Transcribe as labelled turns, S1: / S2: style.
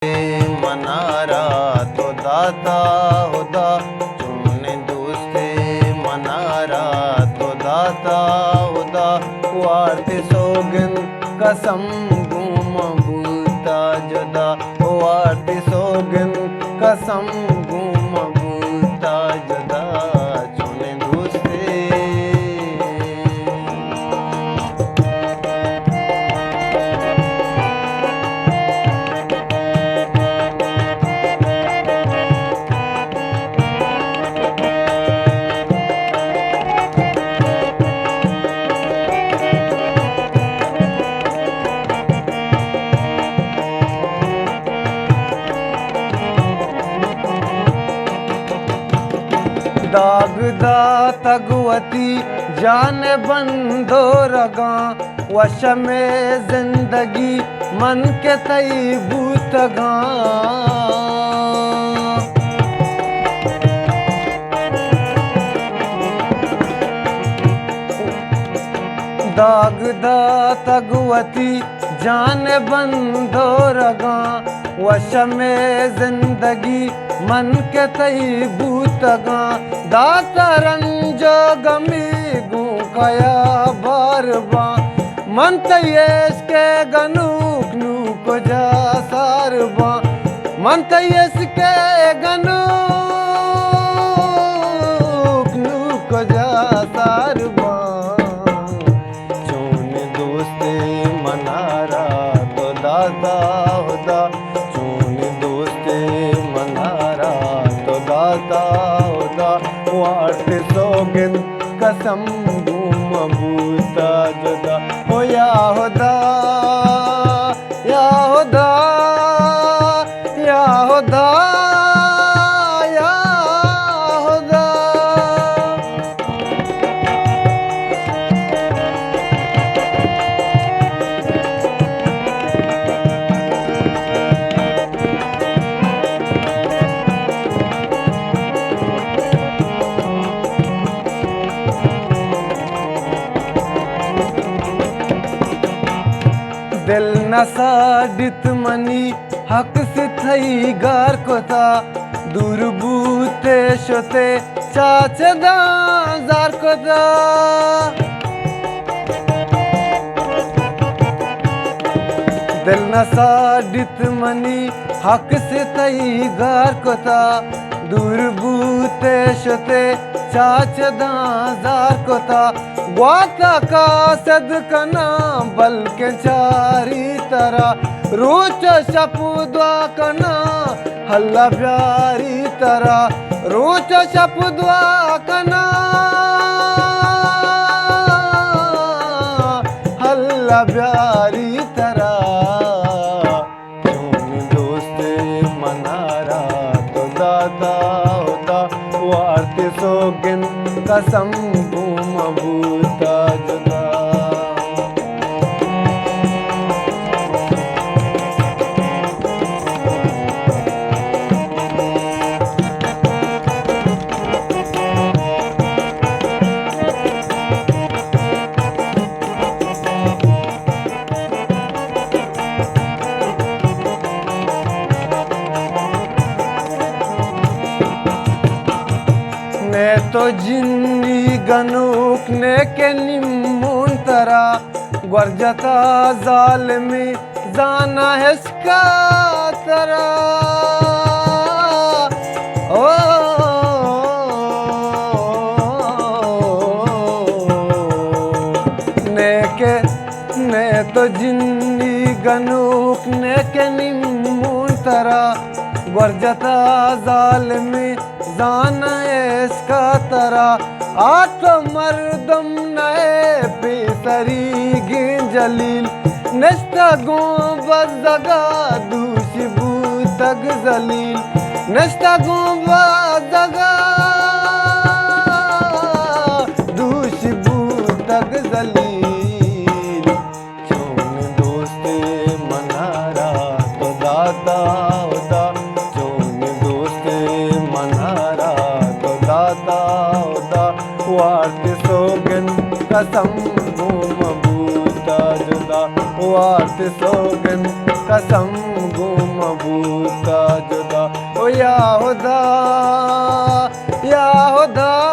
S1: मनारा तो दाता हुदा चुने दोस्ते मनारा तो दाता हुदा वार्ते सोगन कसम गुम भूता जुदा वार्ते सोगन कसम गुम भूता जुदा चुने दोस्ते दागदा तगवती जान बंदो रगा वश में जिंदगी मन के तई बूतगा दागदा तगवती जान बंदो रगा वश में जिंदगी मन के तई बूतगा दाता रंजो गमी गू कया बारबा मन तयस के गनूक नूक जा सारबा मन तयस के गनूक नूक जा सारबा चून दोस्ते मनारा तो दादा हुदा चून दोस्ते मनारा तो दादा हुदा वाट सोगन कसम गुम भूता जुदा हो या हुदा या हुदा या हुदा या हुदा दिल नसाडित मनी हक से थई गार कोता दुर्बूते शोते चाचे दार कोता दिल नसाडित मनी हक से थई गार कोता दुर्बूते शोते चाचे दार कोता वाता का सदकना बल्कि चारी तरह रोच शपुद्वा कना हल्ला प्यारी तरह रोच शपुद्वा कना हल्ला प्यारी तरह चून दोस्ते मनारा तो दाता होता वार्ते सोगिन कसम गुम भूता जुदा ने तो जिन्नी गनूक ने के निम्मून तरा गर्जता जालिमी जाना है इसका तरा ओ ने तो जिन्नी गनूक ने के निम्मून तरा गर्जता जालिमी जाना इसका तरा आठ मर्दम नए बेसरी गिन जलील नस्ता गो बजगा दूषी बूतग जलील नस्ता गो बजगा दूषी बूतग जलील चून दोस्ते मनारा तो दाता होता चून दोस्ते मनारा तो दाता होता वाट सोगन कसम गुम भूता जुदा वाट सोगन कसम गुम भूता का जुदा, ओ या खुदा, या खुदा।